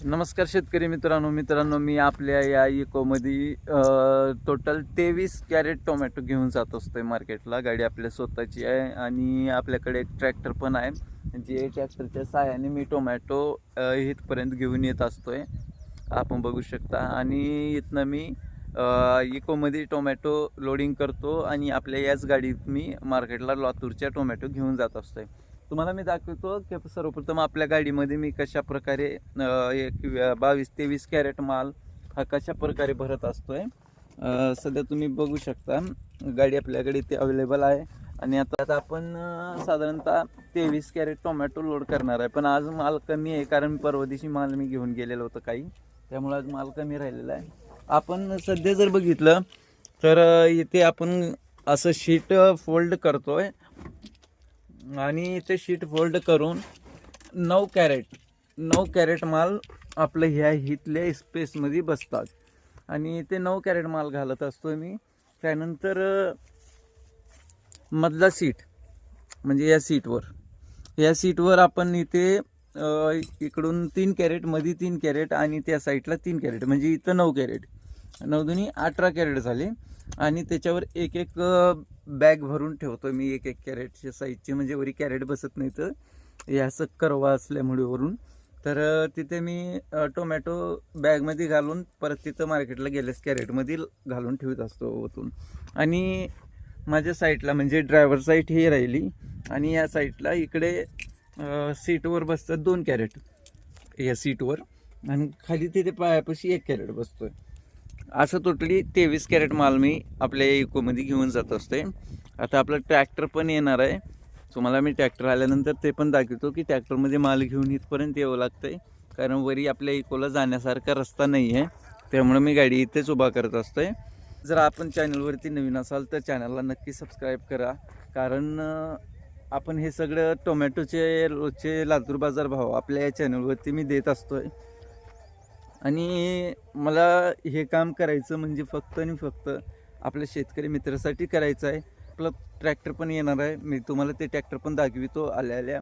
नमस्कार शेतकरी मित्रांनो, मी आपल्या या इकोमध्ये टोटल 23 कॅरेट टोमॅटो घेऊन जात असतोय मार्केटला। गाडी आपल्या स्वतःची आहे आणि आपल्याकडे एक ट्रॅक्टर पण आहे, जे ट्रॅक्टरच्या सहाय्याने मी टोमॅटो इथपर्यंत घेऊन येत असतोय, आपण बघू शकता। आणि इथनं मी इकोमध्ये टोमॅटो लोडिंग करतो आणि आपल्या याच गाडीत मी मार्केटला लातूरच्या टोमॅटो घेऊन जात असतोय। तुम्हाला मी दाखवतो की सर्वप्रथम आपल्या गाडीमध्ये मी कशा प्रकारे एक 22-23 कॅरेट माल हा कशा प्रकारे भरत असतोय। सध्या तुम्ही बघू शकता गाडी आपल्याकडे इथे अवेलेबल आहे आणि आता आपण साधारणतः 23 कॅरेट टोमॅटो लोड करणार आहे। पण आज माल कमी आहे, कारण परवा दिवशी माल मी घेऊन गेलेलो होतो काही, त्यामुळे आज माल कमी राहिलेला आहे। आपण सध्या जर बघितलं तर इथे आपण असं शीट फोल्ड करतोय आणि इथे शीट फोल्ड करून 9 कॅरेट माल आपलं ह्या हितल्या स्पेसमध्ये बसतात आणि ते 9 कॅरेट माल घालत असतो मी। त्यानंतर मधला सीट म्हणजे या सीटवर आपण इथे इकडून 3 कॅरेट, मध्ये 3 कॅरेट आणि त्या साईडला 3 कॅरेट, म्हणजे इथं 9 कॅरेट, 9 दुनी 18 कॅरेट झाले। आणि त्याच्यावर एक एक बॅग भरून ठेवतो मी, एक कॅरेटच्या साईजची, म्हणजे वरी कॅरेट बसत नाही तर हे असं करवा असल्यामुळे वरून। तर तिथे मी टोमॅटो बॅगमध्ये घालून परत तिथं मार्केटला गेल्यास कॅरेटमध्ये घालून ठेवत असतो ओतून। आणि माझ्या साईडला म्हणजे ड्रायव्हर साईड ही राहिली आणि या साईडला इकडे सीटवर बसतात 2 कॅरेट या सीटवर, आणि खाली तिथे पायापाशी 1 कॅरेट बसतोय। असं टोटली 23 कॅरेट माल मी आपल्या इकोमध्ये घेऊन जात असते। आता आपलं ट्रॅक्टर पण येणार आहे, तुम्हाला मी ट्रॅक्टर आल्यानंतर ते पण दाखवतो की ट्रॅक्टरमध्ये माल घेऊन इथपर्यंत यावं लागतंय, कारण वरी आपल्या इकोला जाण्यासारखा रस्ता नाही आहे, त्यामुळे मी गाडी इथेच उभा करत असतोय। जर आपण चॅनलवरती नवीन असाल तर चॅनलला नक्की सबस्क्राईब करा, कारण आपण हे सगळं टोमॅटोचे रोजचे लातूर बाजार भाव आपल्या या चॅनलवरती मी देत असतोय। आणि मला हे काम करायचं म्हणजे फक्त आणि फक्त आपल्या शेतकरी मित्रासाठी करायचं आहे। आपलं ट्रॅक्टर पण येणार आहे, मी तुम्हाला ते ट्रॅक्टर पण दाखवितो आल्या